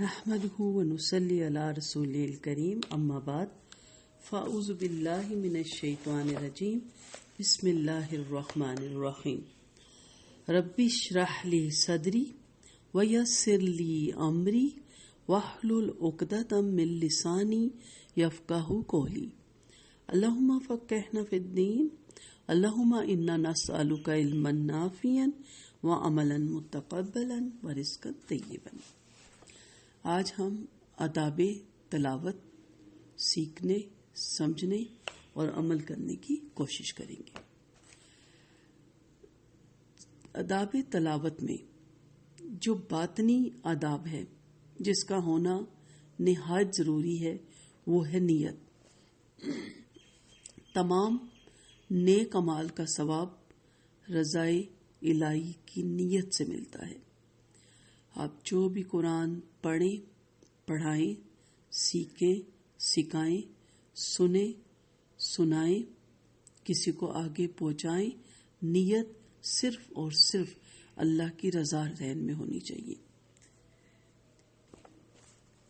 نحمده ونصلي على رسوله الكريم اما بعد فاعوذ بالله من الشیطان الرجیم بسم اللہ الرحمن الرحیم رب اشرح لي صدری ویسر لي امری واحلل عقدۃ من لسانی یفقهوا قولی اللهم فقهنا في الدین اللهم انا نسألك علما نافعا وعملا متقبلا ورزقا طیبا۔ آج ہم آداب تلاوت سیکھنے، سمجھنے اور عمل کرنے کی کوشش کریں گے۔ آداب تلاوت میں جو باطنی آداب ہے جس کا ہونا نہایت ضروری ہے وہ ہے نیت۔ تمام نیک اعمال کا ثواب رضائے الہی کی نیت سے ملتا ہے۔ آپ جو بھی قرآن پڑھیں، پڑھائیں، سیکھیں، سکھائیں، سنیں، سنائیں، کسی کو آگے پہنچائیں، نیت صرف اور صرف اللہ کی رضا ذہن میں ہونی چاہیے،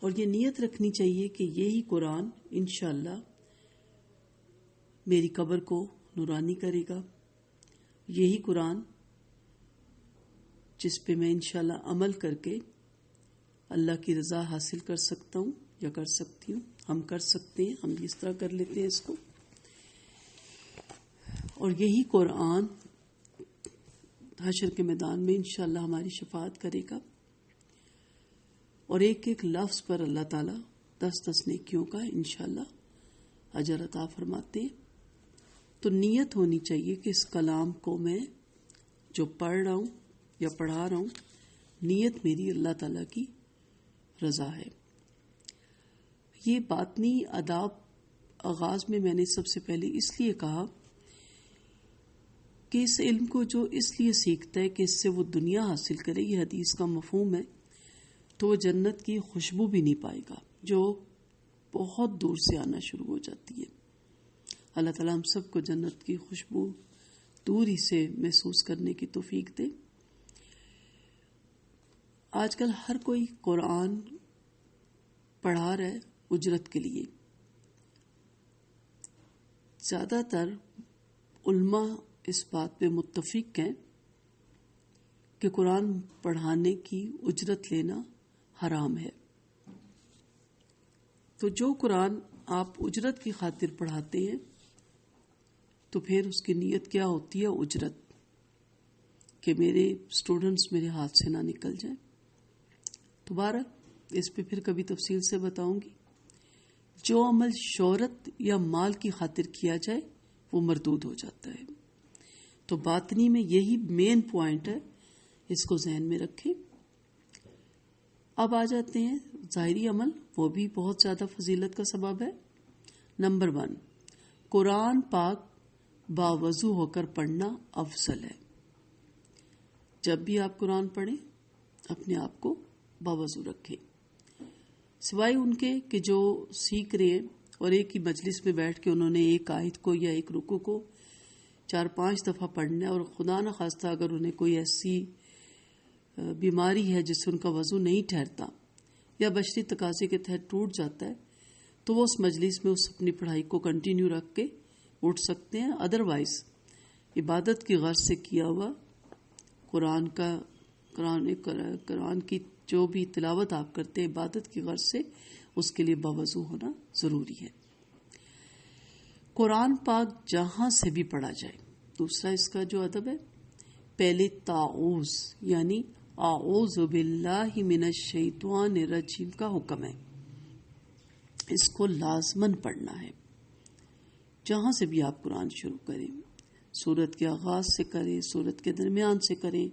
اور یہ نیت رکھنی چاہیے کہ یہی قرآن انشاءاللہ میری قبر کو نورانی کرے گا، یہی قرآن جس پہ میں انشاءاللہ عمل کر کے اللہ کی رضا حاصل کر سکتا ہوں یا کر سکتی ہوں، ہم کر سکتے ہیں، ہم بھی اس طرح کر لیتے ہیں اس کو، اور یہی قرآن حشر کے میدان میں انشاءاللہ ہماری شفاعت کرے گا، اور ایک ایک لفظ پر اللہ تعالیٰ 10 نیکیوں کا انشاءاللہ اجر عطا فرماتے ہیں۔ تو نیت ہونی چاہیے کہ اس کلام کو میں جو پڑھ رہا ہوں یا پڑھا رہا ہوں، نیت میری اللہ تعالیٰ کی رضا ہے۔ یہ باطنی آداب آغاز میں میں نے سب سے پہلے اس لیے کہا کہ اس علم کو جو اس لیے سیکھتا ہے کہ اس سے وہ دنیا حاصل کرے، یہ حدیث کا مفہوم ہے، تو وہ جنت کی خوشبو بھی نہیں پائے گا جو بہت دور سے آنا شروع ہو جاتی ہے۔ اللہ تعالیٰ ہم سب کو جنت کی خوشبو دور ہی سے محسوس کرنے کی توفیق دے۔ آج کل ہر کوئی قرآن پڑھا رہا ہے اجرت کے لیے۔ زیادہ تر علماء اس بات پہ متفق ہیں کہ قرآن پڑھانے کی اجرت لینا حرام ہے۔ تو جو قرآن آپ اجرت کی خاطر پڑھاتے ہیں تو پھر اس کی نیت کیا ہوتی ہے؟ اجرت، کہ میرے اسٹوڈنٹس میرے ہاتھ سے نہ نکل جائیں۔ دوبارہ اس پہ پھر کبھی تفصیل سے بتاؤں گی۔ جو عمل شہرت یا مال کی خاطر کیا جائے وہ مردود ہو جاتا ہے۔ تو باطنی میں یہی مین پوائنٹ ہے، اس کو ذہن میں رکھیں۔ اب آ جاتے ہیں ظاہری عمل، وہ بھی بہت زیادہ فضیلت کا سبب ہے۔ نمبر 1، قرآن پاک باوضو ہو کر پڑھنا افضل ہے۔ جب بھی آپ قرآن پڑھیں اپنے آپ کو باوضو رکھیں، سوائے ان کے کہ جو سیکھ رہے ہیں اور ایک ہی مجلس میں بیٹھ کے انہوں نے ایک آیت کو یا ایک رکوع کو 4-5 دفعہ پڑھنا ہے، اور خدا نہ خواستہ اگر انہیں کوئی ایسی بیماری ہے جس سے ان کا وضو نہیں ٹھہرتا یا بشری تقاضے کے تحت ٹوٹ جاتا ہے، تو وہ اس مجلس میں اس اپنی پڑھائی کو کنٹینیو رکھ کے اٹھ سکتے ہیں۔ ادروائز عبادت کی غرض سے کیا ہوا قرآن کی جو بھی تلاوت آپ کرتے ہیں عبادت کی غرض سے، اس کے لیے باوضو ہونا ضروری ہے۔ قرآن پاک جہاں سے بھی پڑھا جائے، دوسرا اس کا جو ادب ہے، پہلے تعوذ یعنی اعوذ باللہ من الشیطان الرجیم کا حکم ہے، اس کو لازماً پڑھنا ہے۔ جہاں سے بھی آپ قرآن شروع کریں، سورت کے آغاز سے کریں، سورت کے درمیان سے کریں،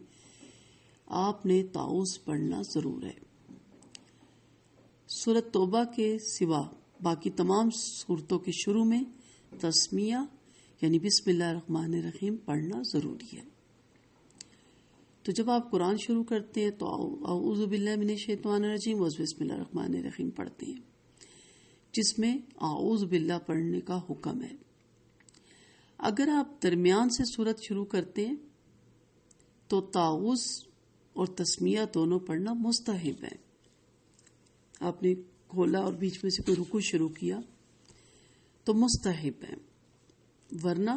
آپ نے تعوذ پڑھنا ضرور ہے۔ سورت توبہ کے سوا باقی تمام سورتوں کے شروع میں تسمیہ یعنی بسم اللہ الرحمن الرحیم پڑھنا ضروری ہے۔ تو جب آپ قرآن شروع کرتے ہیں تو اعوذ باللہ من الشیطان الرجیم بسم اللہ الرحمن الرحیم پڑھتے ہیں، جس میں اعوذ باللہ پڑھنے کا حکم ہے۔ اگر آپ درمیان سے سورت شروع کرتے ہیں تو تعوذ اور تسمیہ دونوں پڑھنا مستحب ہے۔ آپ نے کھولا اور بیچ میں سے کوئی رکوع شروع کیا تو مستحب ہے، ورنہ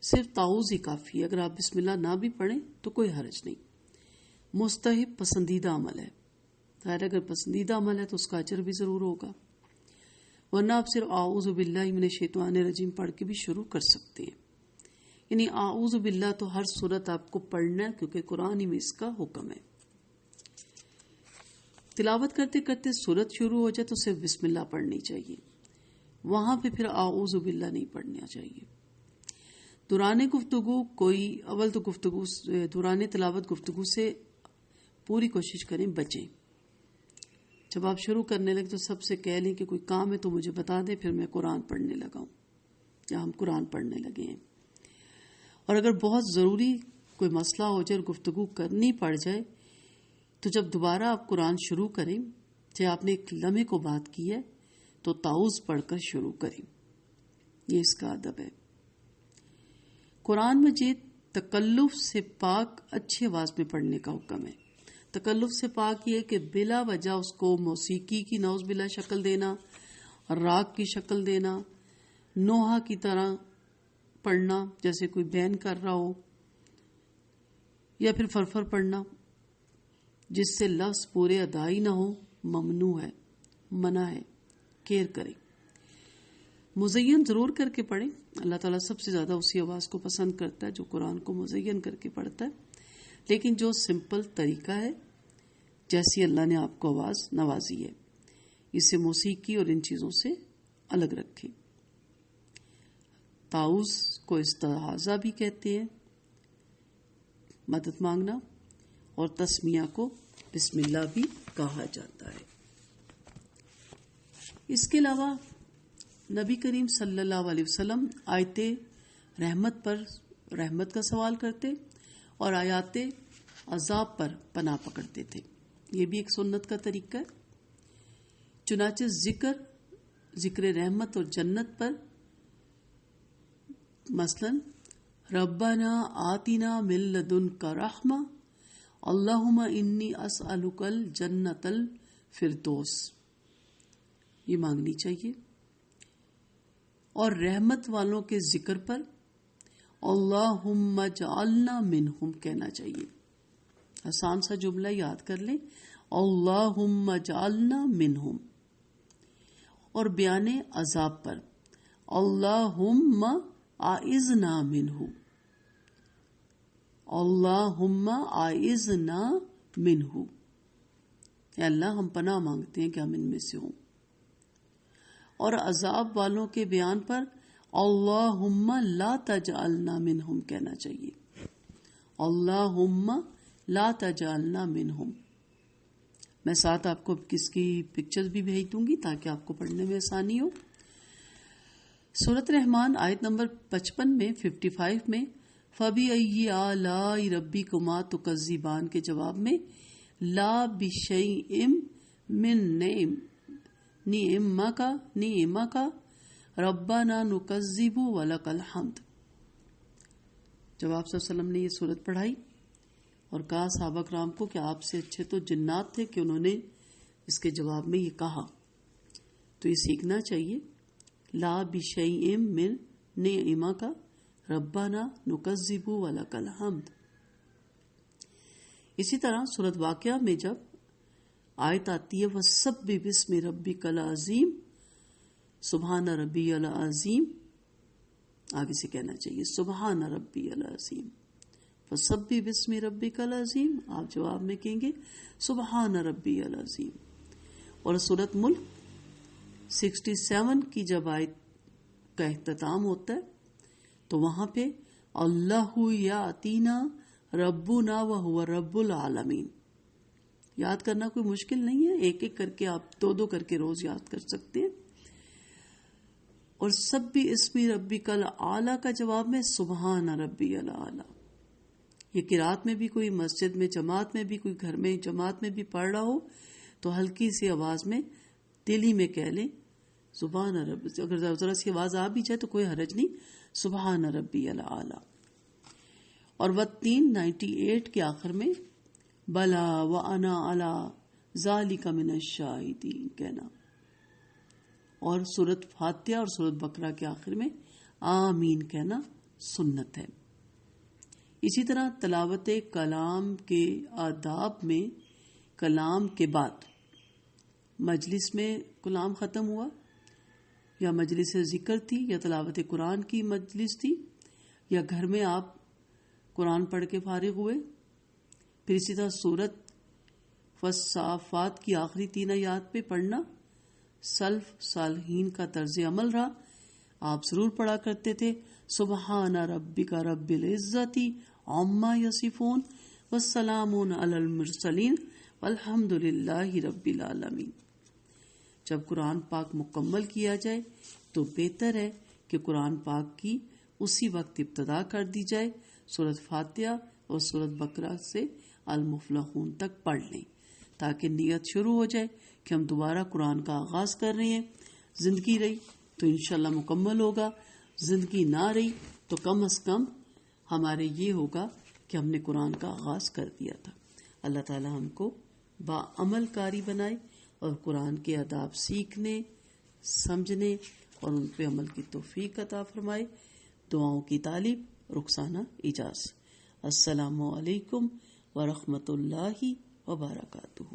صرف تعوذ ہی کافی ہے. اگر آپ بسم اللہ نہ بھی پڑھیں تو کوئی حرج نہیں. مستحب پسندیدہ عمل ہے، ظاہر اگر پسندیدہ عمل ہے تو اس کا اجر بھی ضرور ہوگا، ورنہ آپ صرف اعوذ باللہ من الشیطان الرجیم پڑھ کے بھی شروع کر سکتے ہیں. یعنی اعوذ باللہ تو ہر صورت آپ کو پڑھنا ہے کیونکہ قرآن ہی میں اس کا حکم ہے. تلاوت کرتے کرتے صورت شروع ہو جائے تو صرف بسم اللہ پڑھنی چاہیے، وہاں پہ پھر اعوذ باللہ نہیں پڑھنا چاہیے. دوران گفتگو دوران تلاوت گفتگو سے پوری کوشش کریں بچیں. جب آپ شروع کرنے لگے تو سب سے کہہ لیں کہ کوئی کام ہے تو مجھے بتا دیں، پھر میں قرآن پڑھنے لگا ہوں یا ہم قرآن پڑھنے لگے ہیں. اور اگر بہت ضروری کوئی مسئلہ ہو جائے اور گفتگو کرنی پڑ جائے تو جب دوبارہ آپ قرآن شروع کریں، چاہے آپ نے ایک لمحے کو بات کی ہے تو تعوذ پڑھ کر شروع کریں. یہ اس کا ادب ہے. قرآن مجید تکلف سے پاک اچھی آواز میں پڑھنے کا حکم ہے. تکلف سے پاک یہ کہ بلا وجہ اس کو موسیقی کی نعوذ باللہ شکل دینا، راگ کی شکل دینا، نوحہ کی طرح پڑھنا جیسے کوئی بین کر رہا ہو، یا پھر فرفر پڑھنا جس سے لفظ پورے ادائی نہ ہو، ممنوع ہے، منع ہے. کیئر کریں. مزین ضرور کر کے پڑھیں. اللہ تعالیٰ سب سے زیادہ اسی آواز کو پسند کرتا ہے جو قرآن کو مزین کر کے پڑھتا ہے، لیکن جو سمپل طریقہ ہے جیسی اللہ نے آپ کو آواز نوازی ہے، اسے موسیقی اور ان چیزوں سے الگ رکھیں. تعوذ کو استعاذہ بھی کہتے ہیں، مدد مانگنا، اور تسمیہ کو بسم اللہ بھی کہا جاتا ہے. اس کے علاوہ نبی کریم صلی اللہ علیہ وسلم آیت رحمت پر رحمت کا سوال کرتے اور آیات عذاب پر پناہ پکڑتے تھے. یہ بھی ایک سنت کا طریقہ ہے. چنانچہ ذکر رحمت اور جنت پر مثلا ربنا آتنا من لدنک رحمہ اللہم انی اسألک الجنت الفردوس یہ مانگنی چاہیے. اور رحمت والوں کے ذکر پر اللہم اجعلنا منہم کہنا چاہیے. آسان سا جملہ یاد کر لیں، اللہم اجعلنا منہم. اور بیان عذاب پر اللہم اعذنا منہ، اللہم اعذنا منہ، یا اللہ ہم پناہ مانگتے ہیں کہ ہم ان میں سے ہوں. اور عذاب والوں کے بیان پر اللہم لا تجعلنا منہم کہنا چاہیے. اللہم لا تجعلنا منہم. میں ساتھ آپ کو کس کی پکچرز بھی بھیج دوں گی تاکہ آپ کو پڑھنے میں آسانی ہو. سورۃ رحمان آیت نمبر 55 میں 55 میں فَبِأَيِّ آلَاءِ رَبِّكُمَا تُكَذِّبَانِ کے جواب میں لا بِشَيْءٍ مِّن نِعْمَكَ رَبَّنَا نُكَذِّبُ وَلَكَ الْحَمْدُ. جب آپ صلی اللہ علیہ وسلم نے یہ سورت پڑھائی اور کہا صحابہ کرام کو کہ آپ سے اچھے تو جنات تھے کہ انہوں نے اس کے جواب میں یہ کہا، تو یہ سیکھنا چاہیے. لا بشیء من نعمک ربنا نکذب ولک الحمد. اسی طرح سورۃ واقعہ میں جب آیت آتی ہے وَسَبِّحْ بِاسْمِ رَبِّكَ الْعَظِيمِ سبحان ربی العظیم، آگے سے کہنا چاہیے سبحان ربی العظیم. وَسَبِّحْ بِاسْمِ رَبِّكَ الْعَظِيمِ، آپ جواب میں کہیں گے سبحان ربی العظیم. اور سورۃ ملک 67 کی جب آیت کا اختتام ہوتا ہے تو وہاں پہ اللہ یاتینا ربنا وہو رب العالمین. یاد کرنا کوئی مشکل نہیں ہے، ایک ایک کر کے آپ دو کر کے روز یاد کر سکتے ہیں. اور سبح اسم ربک الاعلی کا جواب میں سبحان ربی الاعلی. یہ قرات میں بھی کوئی مسجد میں جماعت میں بھی کوئی گھر میں جماعت میں بھی پڑھ رہا ہو تو ہلکی سی آواز میں دلی میں کہہ لیں سبحان رب. اگر ذرا سی آواز آ بھی جائے تو کوئی حرج نہیں، سبحان ربی الاعلی. اور والتین 98 کے آخر میں بلا وانا علی ذالک من الشاہدین کہنا، اور سورۃ فاتحہ اور سورۃ بقرہ کے آخر میں آمین کہنا سنت ہے۔ اسی طرح تلاوت کلام کے آداب میں کلام کے بعد مجلس میں کلام ختم ہوا یا مجلس ذکر تھی یا تلاوت قرآن کی مجلس تھی یا گھر میں آپ قرآن پڑھ کے فارغ ہوئے، پھر اسی طرح سورت والصافات کی آخری 3 آیات پہ پڑھنا سلف صالحین کا طرز عمل رہا۔ آپ ضرور پڑھا کرتے تھے سبحان ربک رب العزت عما یصفون والسلام علی المرسلین والحمد للہ رب العالمین۔ جب قرآن پاک مکمل کیا جائے تو بہتر ہے کہ قرآن پاک کی اسی وقت ابتدا کر دی جائے، سورۃ فاتحہ اور سورۃ بقرہ سے المفلحون تک پڑھ لیں تاکہ نیت شروع ہو جائے کہ ہم دوبارہ قرآن کا آغاز کر رہے ہیں۔ زندگی رہی تو انشاءاللہ مکمل ہوگا، زندگی نہ رہی تو کم از کم ہمارے یہ ہوگا کہ ہم نے قرآن کا آغاز کر دیا تھا۔ اللہ تعالی ہم کو باعمل کاری بنائے اور قرآن کے آداب سیکھنے، سمجھنے اور ان پہ عمل کی توفیق عطا فرمائے۔ دعاؤں کی طالب رخسانہ اجاز۔ السلام علیکم ورحمۃ اللہ وبرکاتہ۔